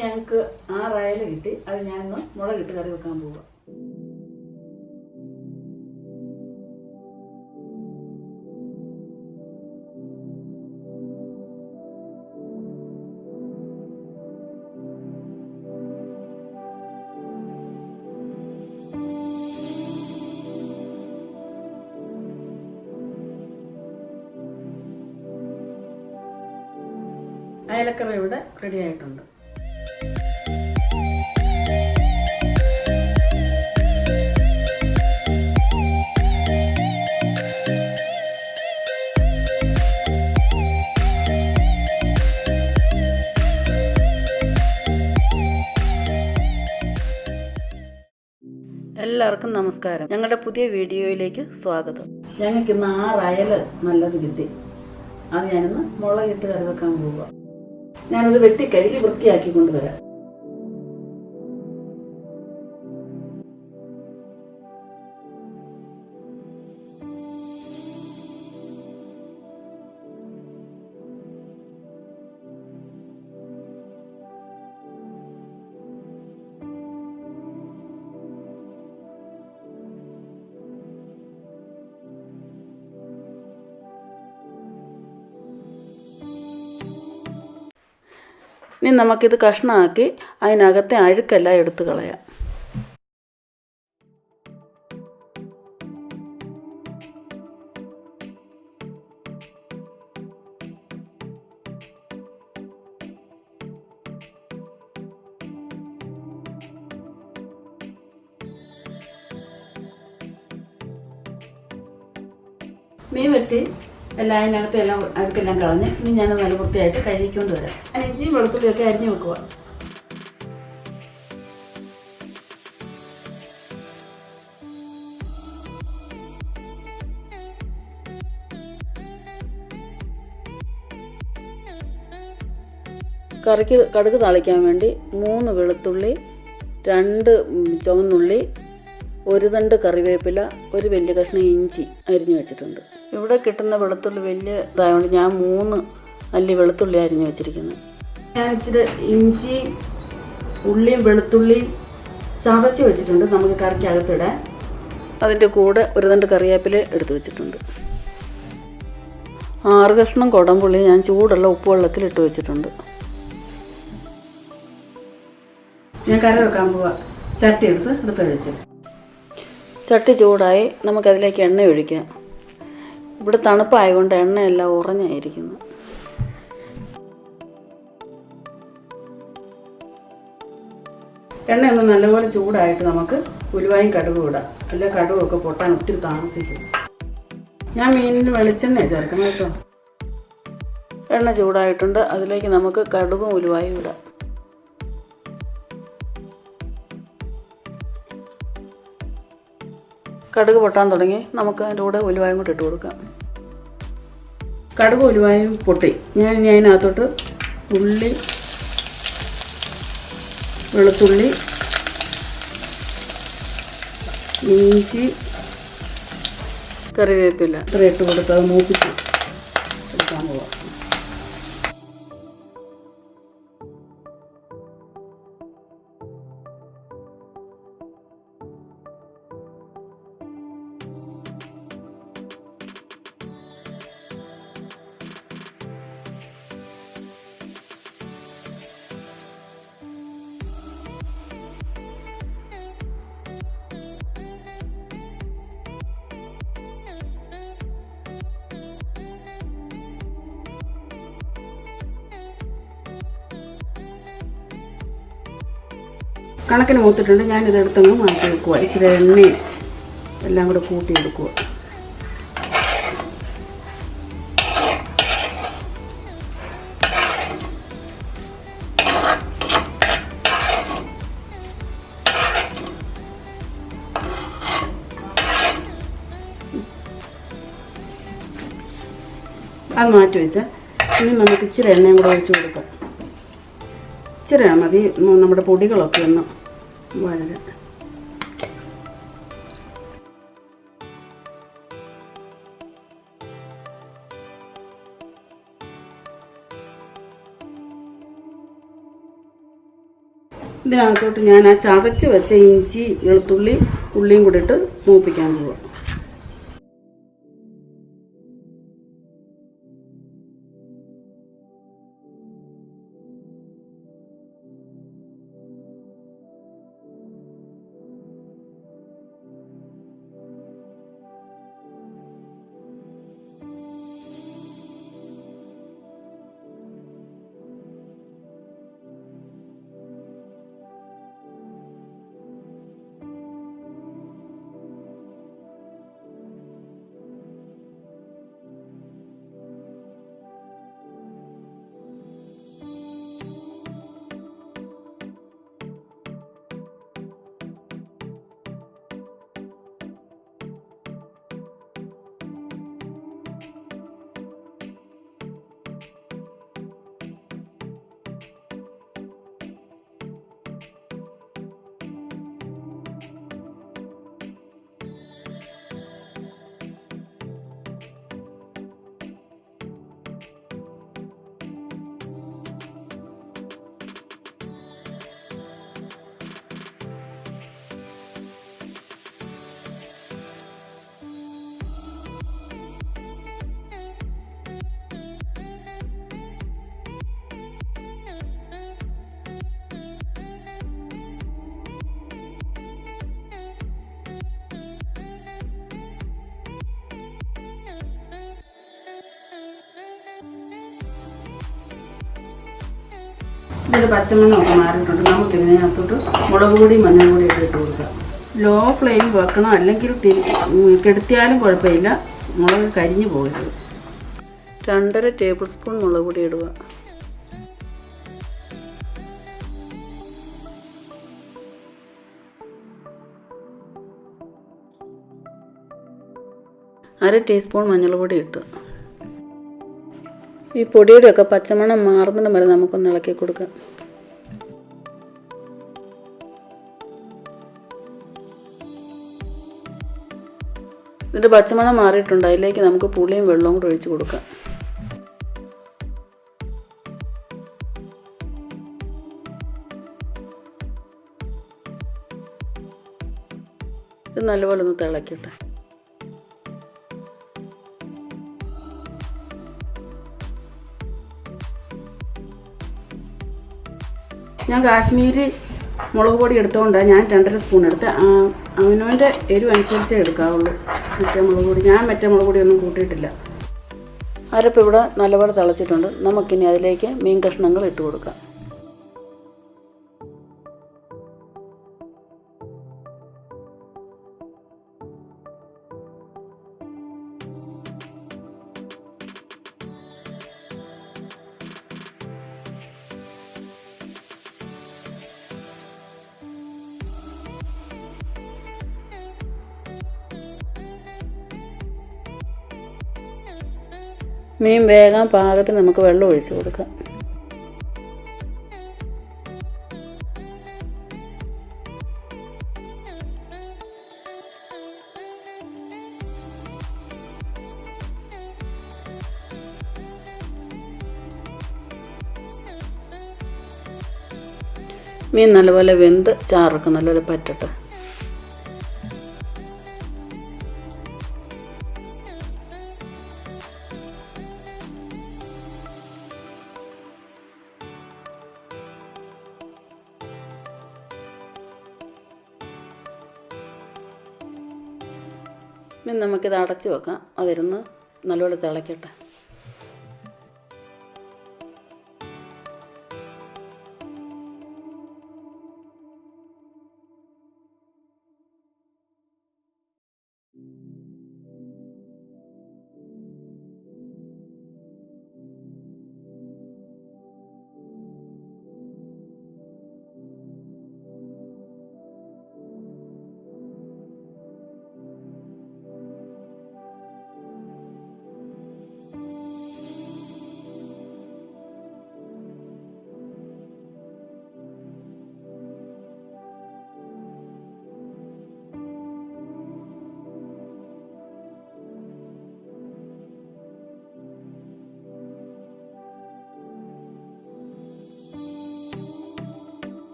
ഞങ്ങൾക്ക് 6 അയല കിട്ടി. അത് ഞാനൊന്ന് മുളകിട്ട് കറി വെക്കാൻ പോവുക. അയലക്കറി ഇവിടെ റെഡി ആയിട്ടുണ്ട്. എല്ലാവർക്കും നമസ്കാരം. ഞങ്ങളുടെ പുതിയ വീഡിയോയിലേക്ക് സ്വാഗതം. ഞങ്ങൾക്ക് ഇന്ന് 6 അയല നല്ലത് കിട്ടി. അത് ഞാനിന്ന് മുളകിട്ട് കറി വെക്കാൻ പോവുക. ഞാനത് വെട്ടി കഴുകി വൃത്തിയാക്കി കൊണ്ടുവരാം. ഇനി നമുക്കിത് കഷ്ണമാക്കി അതിനകത്തെ അഴുക്കെല്ലാം എടുത്ത് കളയാം. മീൻ വെട്ടി എല്ലാം അതിനകത്ത് എല്ലാം അഴുക്കെല്ലാം കളഞ്ഞ് ഇനി ഞാൻ നല്ല വൃത്തിയായിട്ട് കഴുകിക്കൊണ്ട് വരാം. ഞാൻ ഇഞ്ചിയും വെളുത്തുള്ളിയൊക്കെ അരിഞ്ഞ് വെക്കുക. കറിക്ക് കടുക് താളിക്കാൻ വേണ്ടി 3 വെളുത്തുള്ളി, 2 ചുവന്നുള്ളി, 1 തണ്ട് കറിവേപ്പില, 1 വലിയ കഷ്ണം ഇഞ്ചി അരിഞ്ഞു വെച്ചിട്ടുണ്ട്. ഇവിടെ കിട്ടുന്ന വെളുത്തുള്ളി വലിയ ഇതായതുകൊണ്ട് ഞാൻ 3 അല്ലി വെളുത്തുള്ളി അരിഞ്ഞു വെച്ചിരിക്കുന്നു. ഞാൻ ഇച്ചിരി ഇഞ്ചിയും ഉള്ളിയും വെളുത്തുള്ളിയും ചതച്ച് വെച്ചിട്ടുണ്ട്. നമുക്ക് കറിക്കകത്തിടാൻ. അതിൻ്റെ കൂടെ 1 തണ്ട് കറിവേപ്പില എടുത്ത് വെച്ചിട്ടുണ്ട്. 6 കഷ്ണം കുടംപുള്ളി ഞാൻ ചൂടുള്ള ഉപ്പുവെള്ളത്തിൽ ഇട്ട് വെച്ചിട്ടുണ്ട്. ഞാൻ കറി വെക്കാൻ പോവാം. ചട്ടി എടുത്ത് അടുപ്പ് വെച്ച്. ചട്ടി ചൂടായി നമുക്കതിലേക്ക് എണ്ണ ഒഴിക്കാം. ഇവിടെ തണുപ്പായതുകൊണ്ട് എണ്ണയെല്ലാം ഉറഞ്ഞായിരിക്കുന്നു. എണ്ണയൊന്ന് നല്ലപോലെ ചൂടായിട്ട് നമുക്ക് ഉലുവായും കടുകും ഇടാം. അല്ല കടുകൊക്കെ പൊട്ടാൻ ഒത്തിരി താമസിക്കും. ഞാൻ മീനിന് വെളിച്ചെണ്ണ ചേർക്കണം കേട്ടോ. എണ്ണ ചൂടായിട്ടുണ്ട്. അതിലേക്ക് നമുക്ക് കടുകും ഉലുവായും ഇടാം. കടുക് പൊട്ടാൻ തുടങ്ങി. നമുക്ക് അതിൻ്റെ കൂടെ ഉലുവായും കൂടി ഇട്ട് കൊടുക്കാം. കടുക് ഉലുവായും പൊട്ടി. ഞാൻ അതിനകത്തോട്ട് ഉള്ളി, വെളുത്തുള്ളി, ഇഞ്ചി, കറിവേപ്പില ഇത്ര ഇട്ട് കൊടുത്ത് അത് മൂപ്പിച്ച് എടുക്കാൻ പോവാം. കണക്കിന് മൂത്തിട്ടുണ്ട്. ഞാനിതെടുത്തങ്ങ് മാറ്റി വെക്കുക. ഇച്ചിരി എണ്ണയും എല്ലാം കൂടെ കൂട്ടിയെടുക്കുക. അത് മാറ്റി വെച്ചാൽ ഇനി നമുക്ക് ഇച്ചിരി എണ്ണയും കൂടെ ഒഴിച്ച് കൊടുക്കാം. ഇച്ചിരി മതി. നമ്മുടെ പൊടികളൊക്കെ ഒന്ന് വളരെ ഇതിനകത്തോട്ട് ഞാൻ ആ ചതച്ച് വെച്ച ഇഞ്ചി വെളുത്തുള്ളി ഉള്ളിയും കൂടി ഇട്ട് മൂപ്പിക്കാൻ പോവാം. ഇതിൽ പച്ചമണ്ണമൊക്കെ മാറിയിട്ടുണ്ട്. നമുക്കിതിനകത്തോട്ട് മുളക് പൊടി മഞ്ഞൾ പൊടി ഒക്കെ ഇട്ട് കൊടുക്കാം. ലോ ഫ്ലെയിം വെക്കണം, അല്ലെങ്കിൽ കെടുത്തിയാലും കുഴപ്പമില്ല, മുളക് കരിഞ്ഞു പോകരുത്. 2.5 ടേബിൾ സ്പൂൺ മുളക് പൊടി ഇടുക. അര ടീസ്പൂൺ മഞ്ഞൾപ്പൊടി ഇട്ട് ഈ പൊടിയുടെയൊക്കെ പച്ചമണം മാറുന്നിടം വരെ നമുക്കൊന്ന് ഇളക്കി കൊടുക്കാം. ഇതിൻ്റെ പച്ചമണം മാറിയിട്ടുണ്ട്. അതിലേക്ക് നമുക്ക് പുളിയും വെള്ളവും കൂടി ഒഴിച്ച് കൊടുക്കാം. ഇത് നല്ലപോലെ ഒന്ന് തിളക്കട്ടെ. ഞാൻ കാശ്മീരി മുളക് പൊടി എടുത്തുകൊണ്ടാണ് ഞാൻ 2.5 സ്പൂൺ എടുത്ത്. അവനവൻ്റെ എരിവ് അനുസരിച്ചേ എടുക്കാവുള്ളൂ. മറ്റേ മുളക് പൊടി ഞാൻ മുളക് പൊടിയൊന്നും കൂട്ടിയിട്ടില്ല. അരപ്പ് ഇവിടെ നല്ലപോലെ തിളച്ചിട്ടുണ്ട്. നമുക്കിനി അതിലേക്ക് മീൻ കഷ്ണങ്ങൾ ഇട്ട് കൊടുക്കാം. മീൻ വേകാൻ പാകത്തിന് നമുക്ക് വെള്ളം ഒഴിച്ച് കൊടുക്കാം. മീൻ നല്ലപോലെ വെന്ത് ചാറൊക്കെ നല്ലപോലെ പറ്റട്ടെ. ഇനി നമുക്കിത് അടച്ച് വെക്കാം. അതിരുന്ന് നല്ലപോലെ തിളക്കട്ടെ.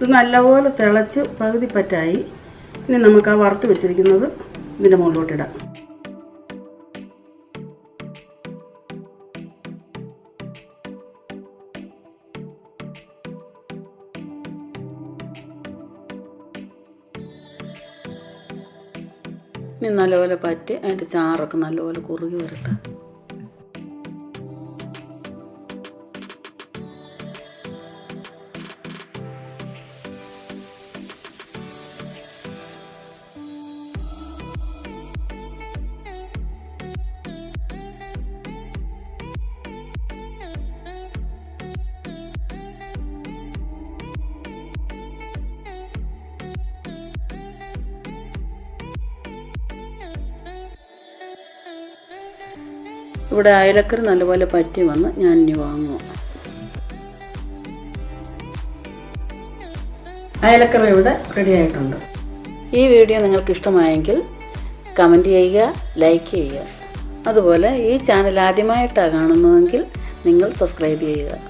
ഇത് നല്ലപോലെ തിളച്ച് പകുതി പറ്റായി. ഇനി നമുക്ക് ആ വറുത്ത് വെച്ചിരിക്കുന്നത് ഇതിൻ്റെ മുകളിലോട്ടിടാം. ഇനി നല്ലപോലെ പറ്റി അതിൻ്റെ ചാറൊക്കെ നല്ലപോലെ കുറുകി വരട്ടെ. ഇവിടെ അയലക്കറി നല്ലപോലെ പറ്റി വന്ന് ഞാൻ ഇനി വാങ്ങുക. അയലക്കറി ഇവിടെ റെഡി ആയിട്ടുണ്ട്. ഈ വീഡിയോ നിങ്ങൾക്ക് ഇഷ്ടമായെങ്കിൽ കമൻറ്റ് ചെയ്യുക, ലൈക്ക് ചെയ്യുക. അതുപോലെ ഈ ചാനൽ ആദ്യമായിട്ടാണ് കാണുന്നതെങ്കിൽ നിങ്ങൾ സബ്സ്ക്രൈബ് ചെയ്യുക.